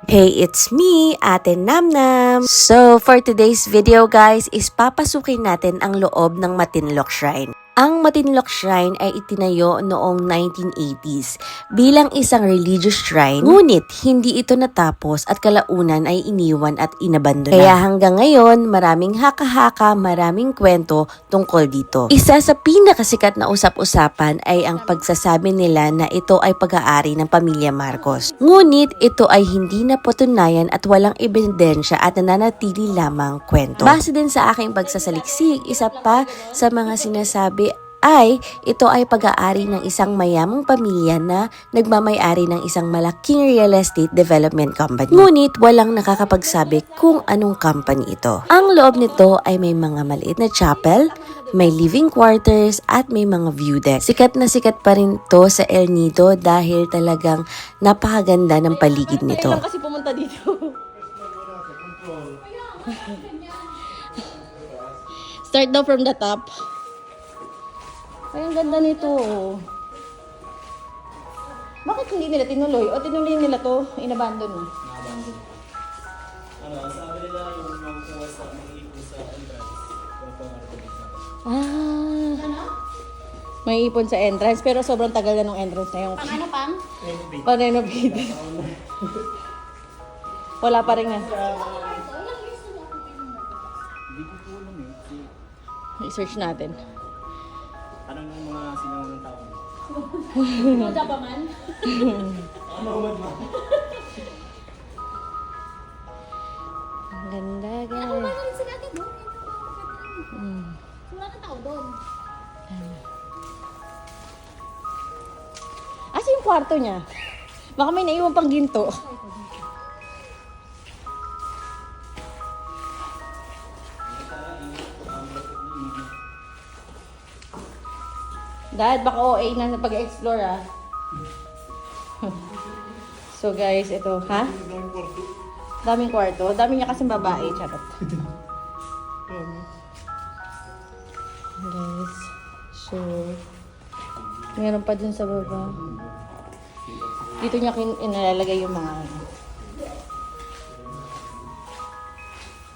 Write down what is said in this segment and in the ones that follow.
Hey, it's me, Ate Namnam. So, for today's video guys, is papasukin natin ang loob ng Matinloc Shrine. Ang Matinloc Shrine ay itinayo noong 1980s bilang isang religious shrine, ngunit hindi ito natapos at kalaunan ay iniwan at inabandona. Kaya hanggang ngayon, maraming haka-haka, maraming kwento tungkol dito. Isa sa pinakasikat na usap-usapan ay ang pagsasabi nila na ito ay pag-aari ng pamilya Marcos. Ngunit ito ay hindi napatunayan at walang ebidensya at nananatili lamang kwento. Base din sa aking pagsasaliksik, isa pa sa mga sinasabi ay ito ay pag-aari ng isang mayamang pamilya na nagmamay-ari ng isang malaking real estate development company. Ngunit walang nakakapagsabi kung anong company ito. Ang loob nito ay may mga maliit na chapel, may living quarters at may mga view deck. Sikat na sikat pa rin to sa El Nido dahil talagang napakaganda ng paligid nito. Kailan kasi pumunta dito? Start daw from the top. Ay, ang ganda nito. Bakit hindi nila tinuloy? O tinuloy nila to, inabandon na. Sabi nila yung magkuha sa mag-ipo sa entrance. May ipon sa entrance, pero sobrang tagal na ng entrance na yung... Pang ano pang? Pang-renovate. Wala pa rin nga. I-search natin. Anong yung mga sinangunang tao? Muda pa man? Ano umad mo? Ang ganda, Ako guys. ba rin sila ate doon? Wala kang tao doon. Asa yung kwarto niya? Baka may naiwan pang ginto. Dad, baka OA na pag-explore ah. So guys, ito, ha? Daming kwarto. Dami niya kasing babae, charot. Ayan. Guys, so, meron pa dun sa baba. Dito niya inalalagay yung mga ano.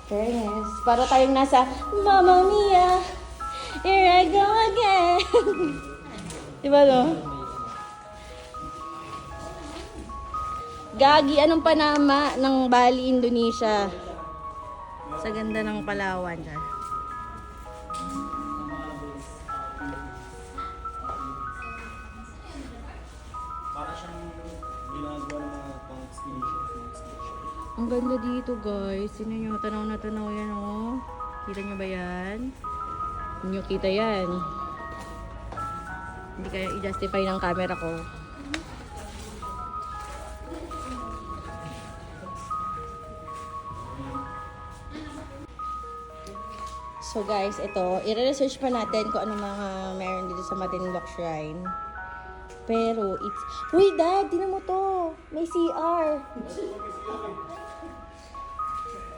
Fairness. Para tayong nasa Mamma Mia, here I go again. Diba no? Gagi, anong panama ng Bali, Indonesia? Sa ganda ng Palawan. Char. Para siyang ginagawa ng mga pang-expedition. Ang ganda dito guys. Sino nyo? Tanaw na tanaw yan oh. Kita nyo ba yan? Hindi nyo kita yan. Hindi kaya i-justify ng camera ko. So guys, ito, i-research pa natin kung ano mga meron dito sa Matinloc Shrine. Pero it's... Uy, Dad! Tinan mo to! May CR!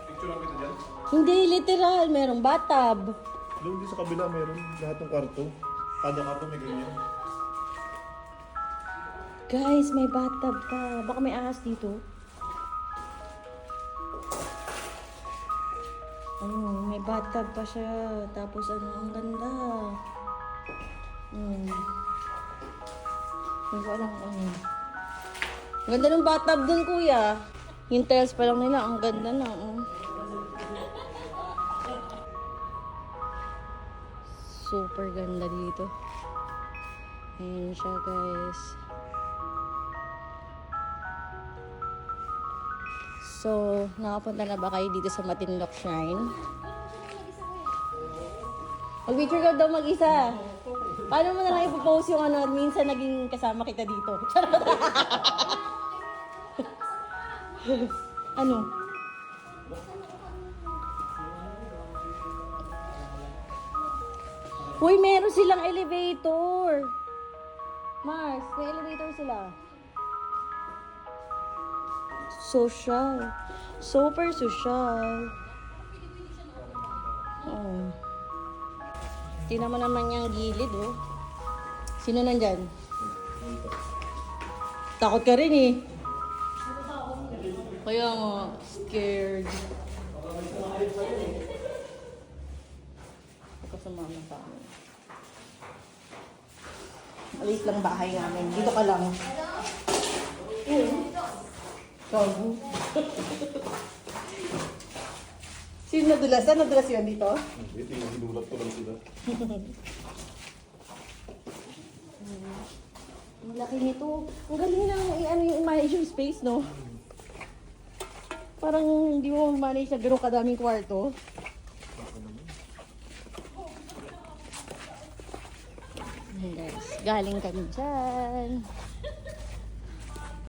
Picture lang kita dyan. Hindi, literal. Merong bathtub. Doon din sa kabila meron lahat ng kwarto. Kada kwarto may ganyan. Guys, may bathtub pa. Baka may ahas dito. Ayun, may bathtub pa siya. Tapos ano, ang ganda. Hindi ko alam kung ano. Ang ganda ng bathtub dun, kuya. Yung tiles pa lang nila, ang ganda na. Oh. Super ganda dito. Ayan siya, guys. So, nakapunta na ba kayo dito sa Matinloc Shrine? Mag-picture ka daw mag-isa. Paano mo na lang ipopost yung ano, minsan naging kasama kita dito? Ano? Uy, meron silang elevator. Mars, may elevator sila. Social. Super social. Oh. Tingnan mo naman yung gilid, oh. Sino nandyan? Takot ka rin, eh. Kaya nga, scared. Ako sa mama sa amin. Maliit lang bahay namin. Dito ka lang. Gago. Sino nadulas? Saan nadulas yun dito? Hindi, ginulat ko lang sila. Ang laki nito. Ang galing lang i-ano yung manage yung space, no? Parang hindi mo manage na gano'ng kadaming kwarto. Guys, galing kami dyan.